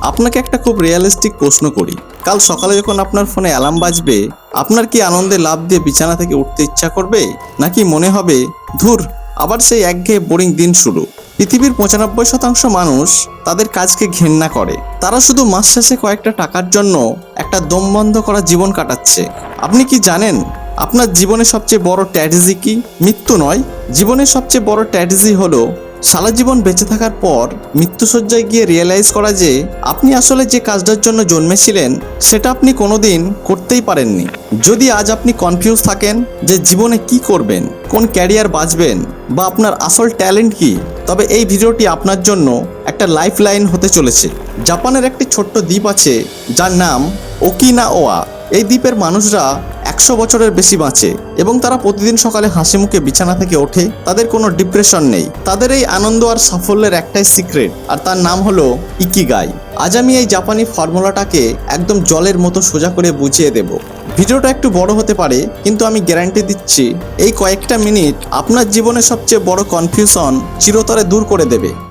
আপনাকে একটা খুব রিয়েলিস্টিক প্রশ্ন করি, কাল সকালে যখন আপনার ফোনে অ্যালার্ম বাজবে, আপনার কি আনন্দে লাফ দিয়ে বিছানা থেকে উঠতে ইচ্ছা করবে, নাকি মনে হবে ধুর আবার সেই একঘেয়ে বোরিং দিন শুরু? পৃথিবীর 95% মানুষ তাদের কাজকে ঘেন্না করে। তারা শুধু মাস শেষে কয়েকটা টাকার জন্য একটা দম বন্ধ করা জীবন কাটাচ্ছে। আপনি কি জানেন আপনার জীবনের সবচেয়ে বড় ট্র্যাজেডি কি? মৃত্যু নয়, জীবনের সবচেয়ে বড় ট্র্যাজেডি হলো সারা জীবন বেঁচে থাকার পর মৃত্যুশয্যায় গিয়ে রিয়েলাইজ করা যে আপনি আসলে যে কাজটার জন্য জন্মেছিলেন সেটা আপনি কোনোদিন করতেই পারেননি। যদি আজ আপনি কনফিউজ থাকেন যে জীবনে কি করবেন, কোন ক্যারিয়ার বাঁচবেন, বা আপনার আসল ট্যালেন্ট কি, তবে এই ভিডিওটি আপনার জন্য একটা লাইফ লাইন হতে চলেছে। জাপানের একটি ছোট্ট দ্বীপ আছে যার নাম ওকিনাওয়া। এই দ্বীপের মানুষরা 100 বছরের বেশি বাঁচে এবং তারা প্রতিদিন সকালে হাসি মুখে বিছানা থেকে ওঠে। তাদের কোনো ডিপ্রেশন নেই। তাদের এই আনন্দ আর সাফল্যের একটাই সিক্রেট, আর তার নাম হলো ইকিগাই। আজ আমি এই জাপানি ফর্মুলাটাকে একদম জলের মতো সোজা করে বুঝিয়ে দেব। ভিডিওটা একটু বড় হতে পারে, কিন্তু আমি গ্যারান্টি দিচ্ছি এই কয়েকটা মিনিট আপনার জীবনের সবচেয়ে বড় কনফিউশন চিরতরে দূর করে দেবে।